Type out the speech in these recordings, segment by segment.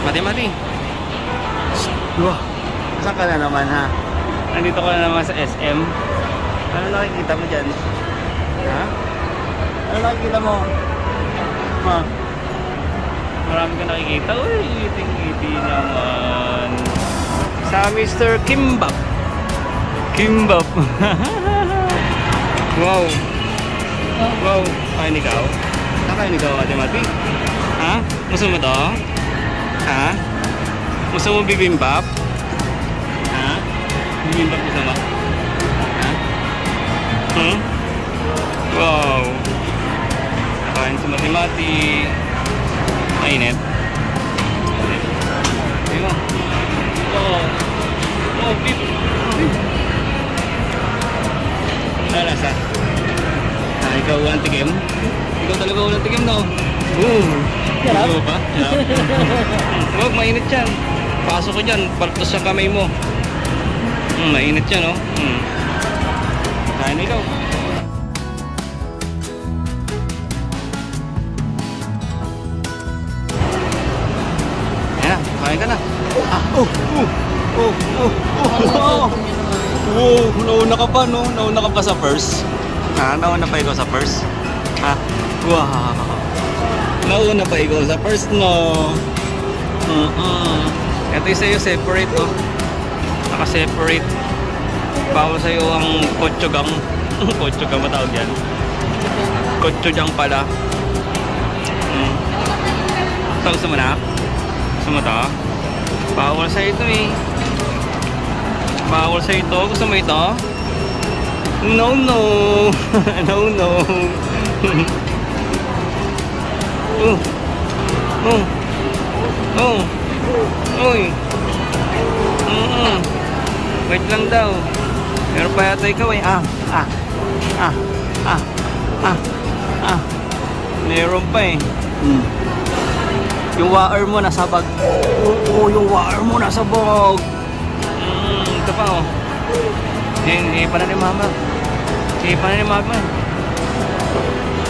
Mati. Wah, saan ka na naman ha? Nandito ka na naman sa SM. Ano nakikita mo dyan? Ha? Ano nakikita mo? Ha? Marami ka nakikita. Uy, iting-iti naman. Sa Mr. Kimbap. Wow. Wow. Kain ikaw? Nakain ikaw, Mati? Ha? Gusto mo to? Ha? Gusto mo bibimbap? Ha? Bibimbap gusto mo? Ha? Hmm? Wow. Nakain si Mati. Mainit. Ayun mo. Wow. Wow, beef. Ano lasa? Ikaw walang tikim? Ikaw talaga walang tikim, no? Sarap. Ikaw pa? Huwag, mainit yan. Pasok ko dyan, partos sa kamay mo. Mainit yan, oh. Kain ikaw. Yan na, kain ka na. Nauna ka pa, no? Nauna ka pa sa first. Ha? Nauna pa ikaw sa first? Ha? Wow. Nauna pa ikaw sa first, no? Ito yung sa'yo, separate, oh. Naka-separate. Bawal sa'yo ang kotsugang. Kotsugang matawag yan. Kotsugang pala. So, gusto mo na? Gusto mo to? Bawal sa'yo ito, eh. Bawal sa'yo ito. Gusto mo ito? No. No. Uy. Wait lang daw. Meron pa yata ikaw eh. Meron pa eh. Yung water mo nasa bag. Yung water mo nasa bag. Ito pa oh. Hindi pa na ni mama.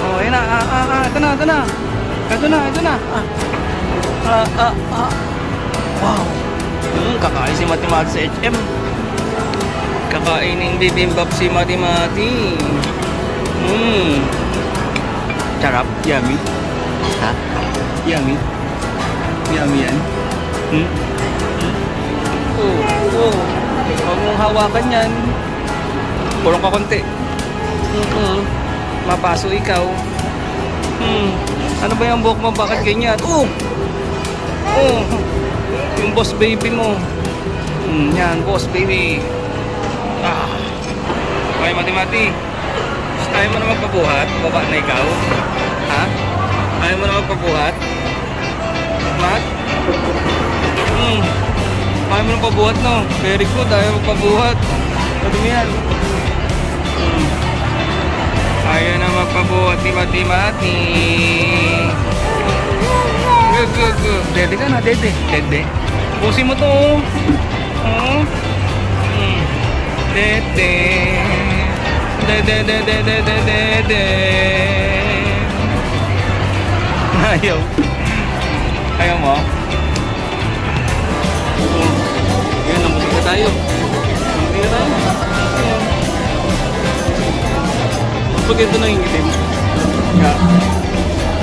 Oh, ayun na. Ito na. Wow. Kakain si Mati sa HM. Kakainin bibimbap si Mati. Sarap, yummy. Ha? Yummy yan. Huwag mong hawakan yan. Pulong ka konti. Mapaso ikaw. Ano ba yung buhok mo? Bakit ganyan? Yung boss baby mo. Yan, boss baby. Okay, Mati. Ayaw mo na magpabuhat? Baba na ikaw? Ha? Ayaw mo na magpabuhat? Mat? Ayaw mo na magpabuhat, no? Very good, ayaw magpabuhat. Madumi yan. Ayaw na magpabuhat ni Mati. Good. Dede ka na, dede. Pusin mo to. Dede. Ayaw mo? Yun, namusik na tayo. Pag ito na ingitin.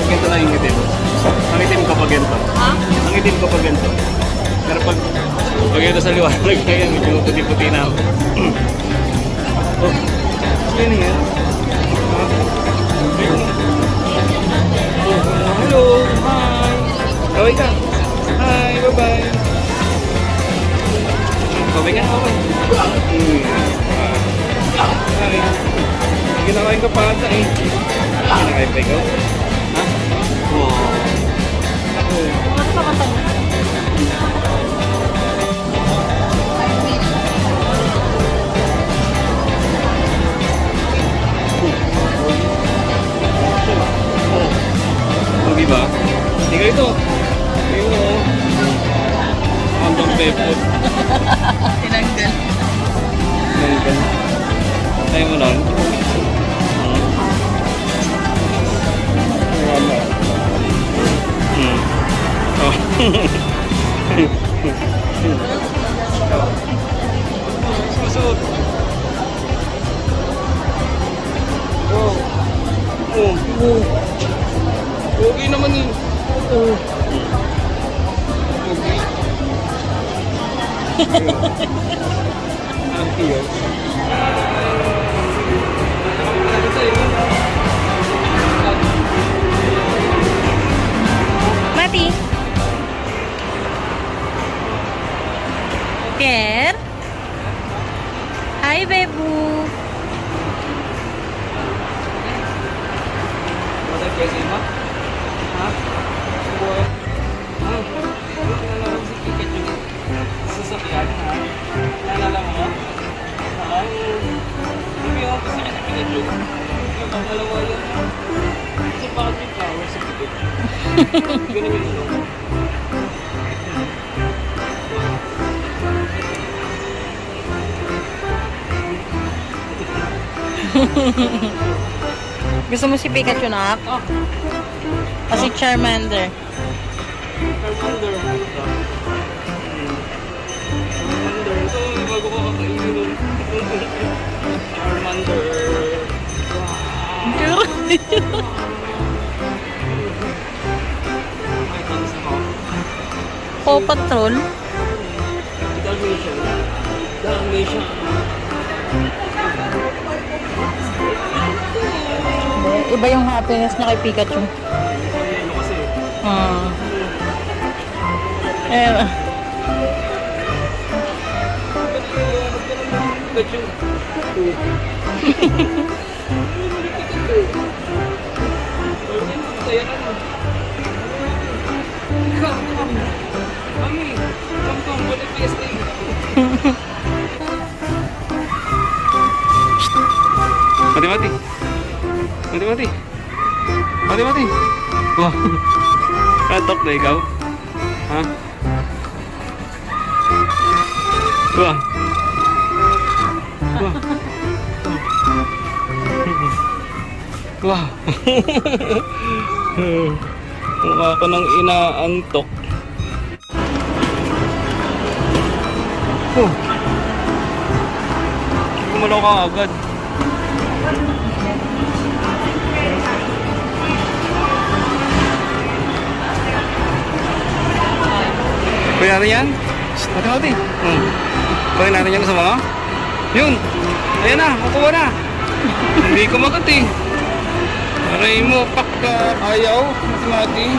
Pag ito na ingitin. Ang itim kapag ganito. Ang itim kapag ganito. Pero pag ito sa liwanag, kaya medyo puti-puti na ako. Yan yan. Hello, hi. Kaway ka. Hi, bye-bye. Kaway ka. Hi. Ginakain ka pa ata eh. Ginakain pa ikaw? Ha? Ano pa kanta mo? Diba? Hindi ka ito. Ayun o. Hanggang pepot. Tinanggal. Tayo mo lang. Oh. Susunod. Oh. Oh. Oh. Okay naman eh. Oh. Okay. Ang cute. Mati. Ker. Hi, Bebu. Wala kasi ba? Ha? Buwan? Ha? Nalala ko si Pikachu. Sasakyan, ha? Nalala mo? Ha? Hindi ako kasi si Pikachu. Yung pangalawa yun. Kasi bakit yung power sa Pikachu? Ganun yung ano. Gusto mo si Pikachu na? Ah! O si Charmander? Charmander. Charmander. Ito, bago ko kakainin nun. Charmander. Wow. May tangs ako. Paw Patrol? Dalmatian. Dalmatian. Iba yung happiness niya kay Pikachu. Ano kasi? Eh, Pikachu. Saya ka na. Mami, come, bulit PSA. Mati. Wah. Katok na ikaw. Ha? Wah. Wah. Mukha ko nang inaantok. Gumalaw ka agad. Pwede natin yan? Mati. Pwede natin yan sa mga? Yun! Ayan na, makuha na! Hindi ko magat eh. Aray mo, pakka. Ayaw, mati.